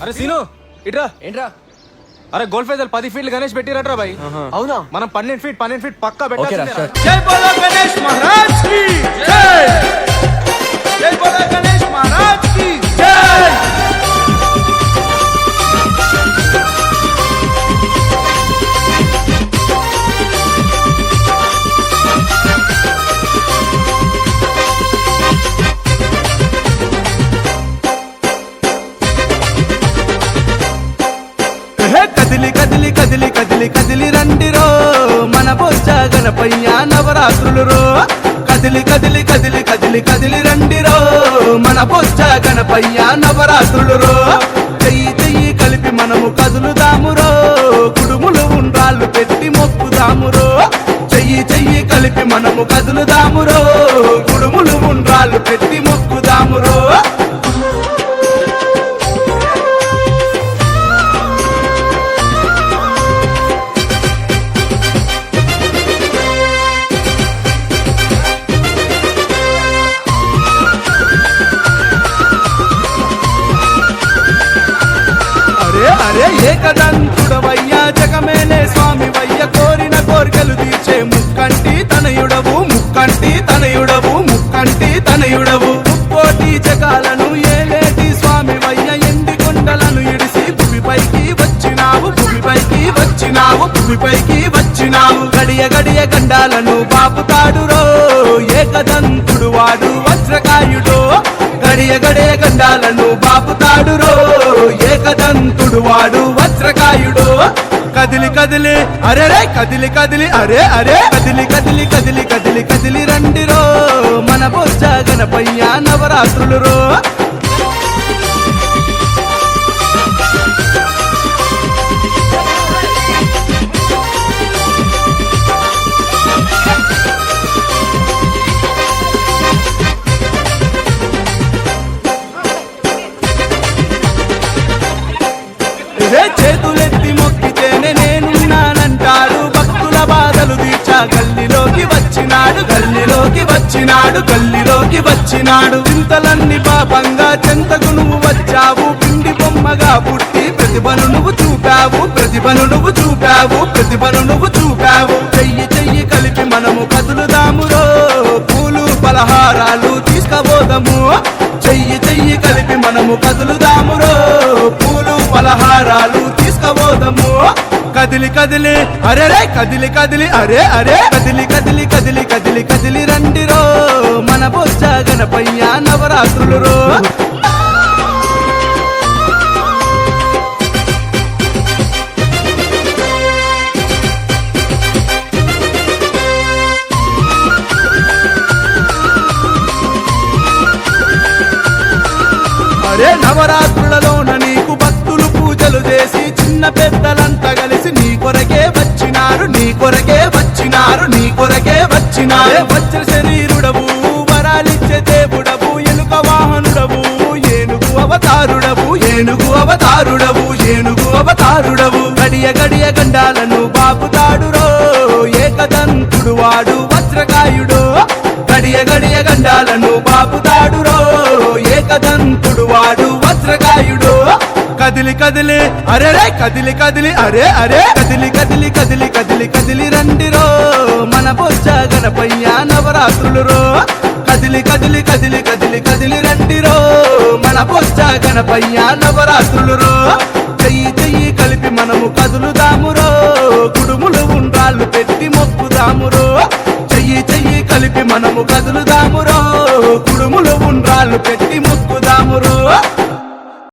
అరే సీను ఇట్రా. ఏంట్రా? అరే గోల్డ్ ఫెజల్ 10 ఫీట్లు గణేష్ పెట్టిరట్రా భాయ్. అవునా? మనం 12 ఫీట్ పక్కా ఓకేరా, పెట్టాలి. sure. జై బోలో గణేష్ మహారాజ్ కి జై. జై బోలో గణేష్ మహారాజ్ కి జై. కదిలి కదిలి కదిలి కదిలి కదిలి రండిరో మన బొజ్జ గణపయ్య నవరాత్రులు రో. కదిలి కదిలి కదిలి కదిలి కదిలి రండిరో మన బొజ్జ గణపయ్య నవరాత్రులు రో. చెయ్యి చెయ్యి కలిపి మనము కదులుదామురో, కుడుములు ఉండ్రాళ్ళు పెట్టి మొక్కుదామురో. చెయ్యి చెయ్యి కలిపి మనము కదులుదామురో, కుడుములు ఉండ్రాళ్ళు పెట్టి మొక్కుదామురో. అరే అరే ఏకదంతుడవయ్యా జగమేలే స్వామి వయ్య, కోరిన కోరికలు తీర్చే ముక్కంటి తనయుడవు, ముక్కంటి తనయుడవు, ముక్కంటి తనయుడవు. ముక్కోటి జగాలను ఏలేటి స్వామి వయ్య, ఎండి కొండలను ఇడిసి భూమిపైకి వచ్చినావు, భూమిపైకి వచ్చినావు, భూమిపైకి వచ్చినావు. గడియ గడియ గండాలను బాపుతాడురో ఏకదంతుడు వాడు వజ్రకాయుడో. గడియ గడియ గండాలను బాపుతాడురో ఏకదంతుడు వాడు వజ్రకాయుడు. కదిలి కదిలి అరే రే కదిలి కదిలి అరే అరే కదిలి కదిలి కదిలి కదిలి కదిలి రండిరో మన బొజ్జ గణపయ్య నవరాత్రులు రో. చేతులెత్తి మొక్కితేనే నేనున్నానంటాడు, భక్తుల బాధలు తీర్చా గల్లిలోకి వచ్చినాడు, గల్లిలోకి వచ్చినాడు, గల్లిలోకి వచ్చినాడు. చింతలన్నీ పాపంగా చెంతకు నువ్వు వచ్చావు, పిండి బొమ్మగా పుట్టి ప్రతిభను నువ్వు చూపావు, ప్రతిభను నువ్వు చూపావు, ప్రతిభను నువ్వు చూపావు. చెయ్యి చెయ్యి కలిపి మనము కదులుదామురో, పూలు పలహారాలు తీసుకపోదాము. చెయ్యి చెయ్యి కలిపి మనము కదులుదామురో, పూలు పలహారాలు తీసుకపోదాము. కదిలి కదిలి అరే రే కదిలి కదిలి అరే అరే కదిలి కదిలి కదిలి కదిలి కదిలి రండిరో మన బొజ్జ గణపయ్య నవరాత్రులు రో. అరే నవరాత్రులలోన నీకు భక్తులు పూజలు చేసి చిన్న పెద్దలంతా కలిసి నీ కొరకే వచ్చినారు, నీ కొరకే వచ్చినారు, నీ కొరకే వచ్చినారు. వజ్ర శరీరుడవు, వరాలిచ్చే దేవుడవు, ఎలుక వాహనుడవు, ఏనుగు అవతారుడవు, ఏనుగు అవతారుడవు, ఏనుగు అవతారుడవు. గడియ గడియ గండాలను బాపుతాడురో ఏకదంతుడు వాడు వజ్రకాయుడు. గడియ గడియ గండాలను బాపుతాడురో ఏకదంతుడు వాడు వజ్రకాయుడు. కదిలి కదిలి అరే రే కదిలి కదిలి అరే అరే కదిలి కదిలి కదిలి కదిలి కదిలి రండిరో మన బొజ్జ గణపయ్య నవరాత్రులు రో. కదిలి కదిలి కదిలి కదిలి కదిలి రండిరో మన బొజ్జ గణపయ్య నవరాత్రులు రో. చెయ్యి చెయ్యి కలిపి మనము కదులుదామురో, కుడుములు ఉండ్రాళ్ళు పెట్టి మొక్కుదామురో. చెయ్యి చెయ్యి కలిపి మనము కదులుదామురో, కుడుములు ఉండ్రాళ్ళు పెట్టి మొక్కుదామురో.